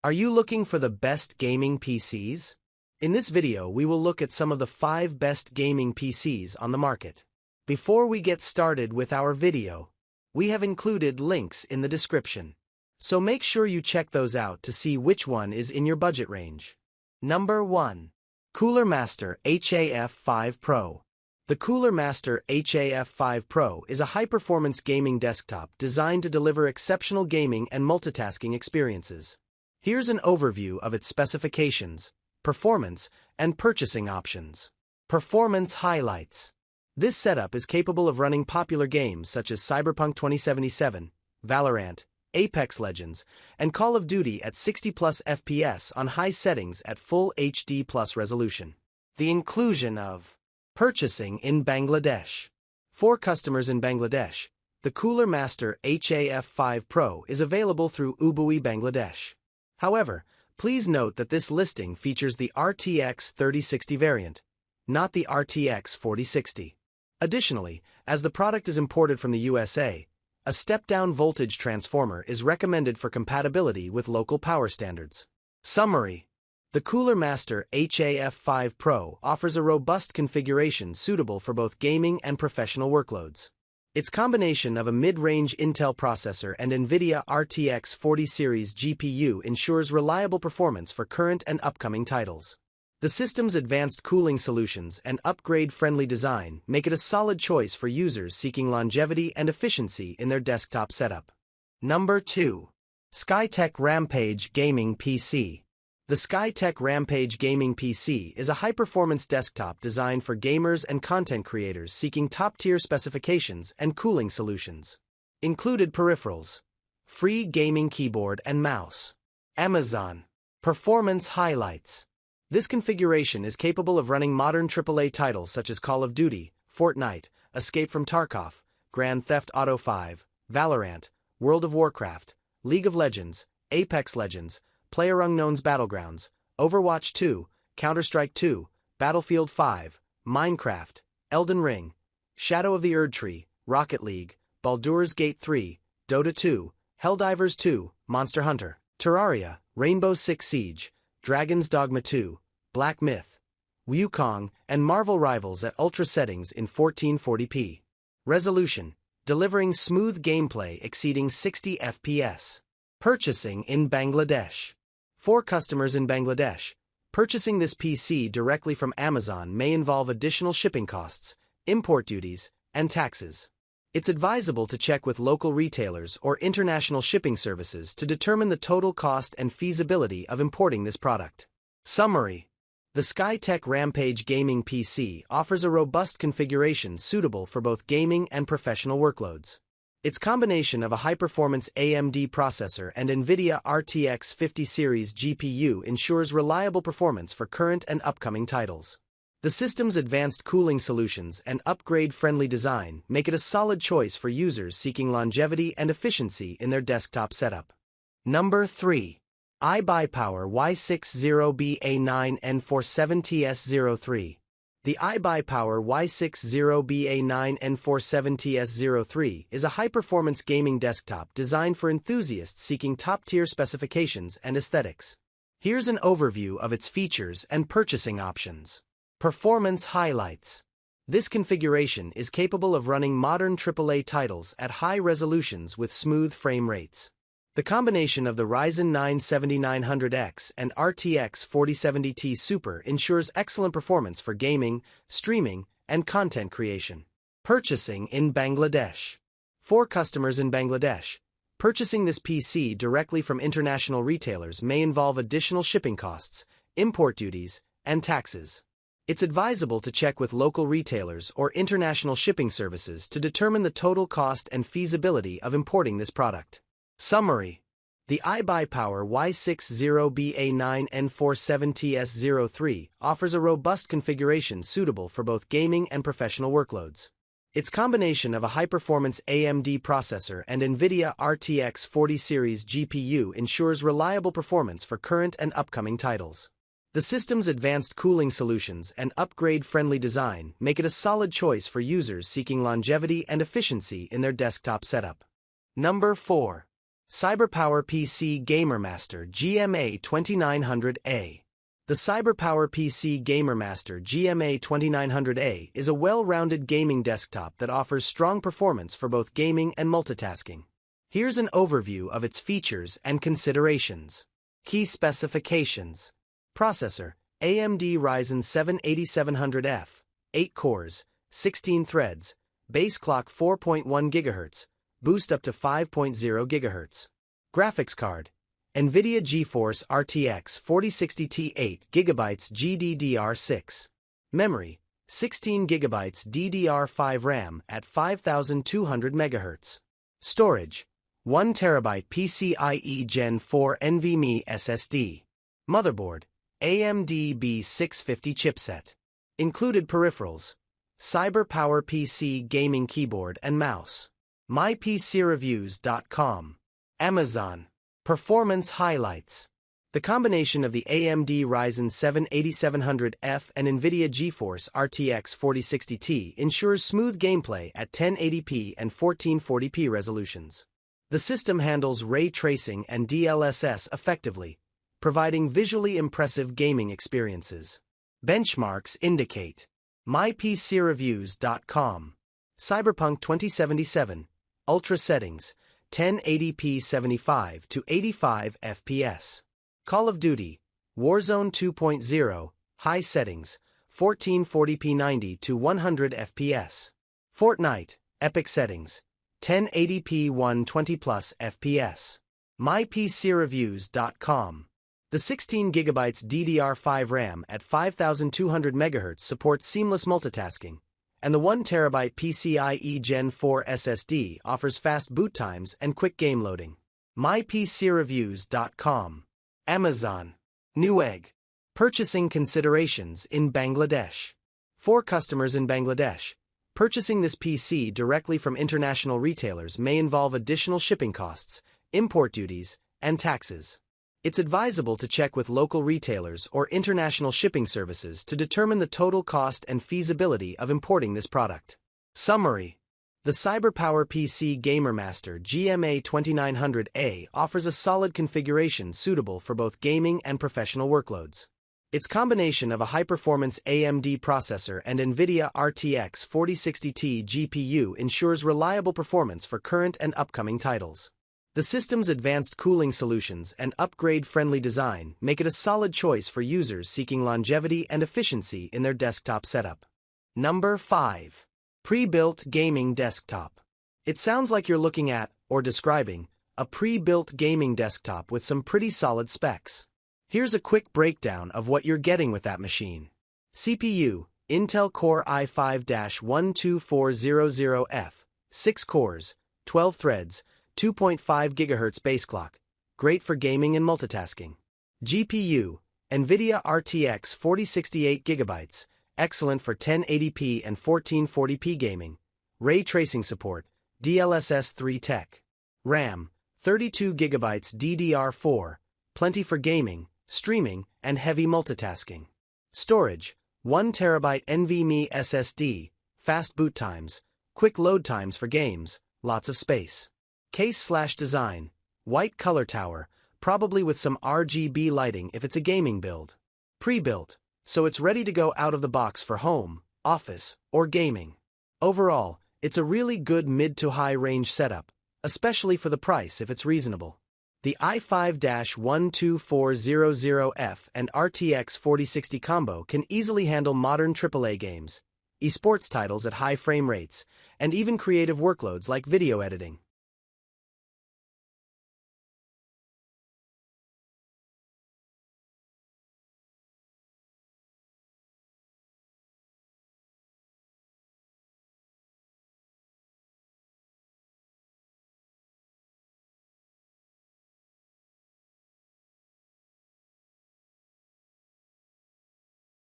Are you looking for the best gaming PCs? In this video, we will look at some of the 5 best gaming PCs on the market. Before we get started with our video, we have included links in the description. So make sure you check those out to see which one is in your budget range. Number 1. Cooler Master HAF 5 Pro. The Cooler Master HAF 5 Pro is a high-performance gaming desktop designed to deliver exceptional gaming and multitasking experiences. Here's an overview of its specifications, performance, and purchasing options. Performance highlights. This setup is capable of running popular games such as Cyberpunk 2077, Valorant, Apex Legends, and Call of Duty at 60+ FPS on high settings at full HD+ resolution. The inclusion of purchasing in Bangladesh. For customers in Bangladesh, the Cooler Master HAF 5 Pro is available through Iby Bangladesh. However, please note that this listing features the RTX 3060 variant, not the RTX 4060. Additionally, as the product is imported from the USA, a step-down voltage transformer is recommended for compatibility with local power standards. Summary. The Cooler Master HAF 5 Pro offers a robust configuration suitable for both gaming and professional workloads. Its combination of a mid-range Intel processor and NVIDIA RTX 40 series GPU ensures reliable performance for current and upcoming titles. The system's advanced cooling solutions and upgrade-friendly design make it a solid choice for users seeking longevity and efficiency in their desktop setup. Number 2. Skytech Rampage Gaming PC. The Skytech Rampage Gaming PC is a high-performance desktop designed for gamers and content creators seeking top-tier specifications and cooling solutions. Included peripherals: free gaming keyboard and mouse. Amazon. Performance highlights. This configuration is capable of running modern AAA titles such as Call of Duty, Fortnite, Escape from Tarkov, Grand Theft Auto 5, Valorant, World of Warcraft, League of Legends, Apex Legends, PlayerUnknown's Battlegrounds, Overwatch 2, Counter-Strike 2, Battlefield 5, Minecraft, Elden Ring, Shadow of the Erdtree, Rocket League, Baldur's Gate 3, Dota 2, Helldivers 2, Monster Hunter, Terraria, Rainbow Six Siege, Dragon's Dogma 2, Black Myth, Wukong, and Marvel Rivals at ultra settings in 1440p. Resolution, delivering smooth gameplay exceeding 60 FPS. Purchasing in Bangladesh. For customers in Bangladesh, purchasing this PC directly from Amazon may involve additional shipping costs, import duties, and taxes. It's advisable to check with local retailers or international shipping services to determine the total cost and feasibility of importing this product. Summary. The Skytech Rampage Gaming PC offers a robust configuration suitable for both gaming and professional workloads. Its combination of a high-performance AMD processor and NVIDIA RTX 50 series GPU ensures reliable performance for current and upcoming titles. The system's advanced cooling solutions and upgrade-friendly design make it a solid choice for users seeking longevity and efficiency in their desktop setup. Number 3. iBUYPOWER Y60BA947TS03. The Iby Power Y60BA947TS03 is a high-performance gaming desktop designed for enthusiasts seeking top-tier specifications and aesthetics. Here's an overview of its features and purchasing options. Performance highlights. This configuration is capable of running modern AAA titles at high resolutions with smooth frame rates. The combination of the Ryzen 9 7900X and RTX 4070 Super ensures excellent performance for gaming, streaming, and content creation. Purchasing in Bangladesh. For customers in Bangladesh, purchasing this PC directly from international retailers may involve additional shipping costs, import duties, and taxes. It's advisable to check with local retailers or international shipping services to determine the total cost and feasibility of importing this product. Summary. The Iby Power Y60BA947TS03 offers a robust configuration suitable for both gaming and professional workloads. Its combination of a high-performance AMD processor and NVIDIA RTX 40 series GPU ensures reliable performance for current and upcoming titles. The system's advanced cooling solutions and upgrade-friendly design make it a solid choice for users seeking longevity and efficiency in their desktop setup. Number 4. CyberPower PC Gamermaster GMA 2900A. The CyberPower PC Gamermaster GMA 2900A is a well-rounded gaming desktop that offers strong performance for both gaming and multitasking. Here's an overview of its features and considerations. Key specifications. Processor, AMD Ryzen 7 8700F, 8 cores, 16 threads, base clock 4.1 GHz, boost up to 5.0 GHz. Graphics card, NVIDIA GeForce RTX 4060 8GB GDDR6. Memory, 16 GB DDR5 RAM at 5200 MHz. Storage, 1 TB PCIe Gen 4 NVMe SSD. Motherboard, AMD B650 chipset. Included peripherals, CyberPower PC gaming keyboard and mouse. MyPCReviews.com. Amazon. Performance highlights. The combination of the AMD Ryzen 7 8700F and NVIDIA GeForce RTX 4060T ensures smooth gameplay at 1080p and 1440p resolutions. The system handles ray tracing and DLSS effectively, providing visually impressive gaming experiences. Benchmarks indicate. MyPCReviews.com. Cyberpunk 2077. Ultra settings, 1080p 75 to 85 FPS. Call of Duty, Warzone 2.0, high settings, 1440p 90 to 100 FPS. Fortnite, epic settings, 1080p 120 plus FPS. MyPCReviews.com. The 16GB DDR5 RAM at 5200 MHz supports seamless multitasking, and the 1 TB PCIe Gen 4 SSD offers fast boot times and quick game loading. MyPCReviews.com. Amazon. Newegg. Purchasing considerations in Bangladesh. For customers in Bangladesh, purchasing this PC directly from international retailers may involve additional shipping costs, import duties, and taxes. It's advisable to check with local retailers or international shipping services to determine the total cost and feasibility of importing this product. Summary. The CyberPower PC Gamermaster GMA 2900A offers a solid configuration suitable for both gaming and professional workloads. Its combination of a high-performance AMD processor and NVIDIA RTX 4060T GPU ensures reliable performance for current and upcoming titles. The system's advanced cooling solutions and upgrade-friendly design make it a solid choice for users seeking longevity and efficiency in their desktop setup. Number 5. Pre-built gaming desktop. It sounds like you're looking at, or describing, a pre-built gaming desktop with some pretty solid specs. Here's a quick breakdown of what you're getting with that machine. CPU, Intel Core i5-12400F, 6 cores, 12 threads, 2.5 GHz base clock, great for gaming and multitasking. GPU, NVIDIA RTX 4068GB, excellent for 1080p and 1440p gaming. Ray tracing support, DLSS 3 Tech. RAM, 32GB DDR4, plenty for gaming, streaming, and heavy multitasking. Storage, 1 TB NVMe SSD, fast boot times, quick load times for games, lots of space. Case/design, white color tower, probably with some RGB lighting if it's a gaming build. Pre-built, so it's ready to go out of the box for home, office, or gaming. Overall, it's a really good mid to high range setup, especially for the price if it's reasonable. The i5-12400F and RTX 4060 combo can easily handle modern AAA games, esports titles at high frame rates, and even creative workloads like video editing.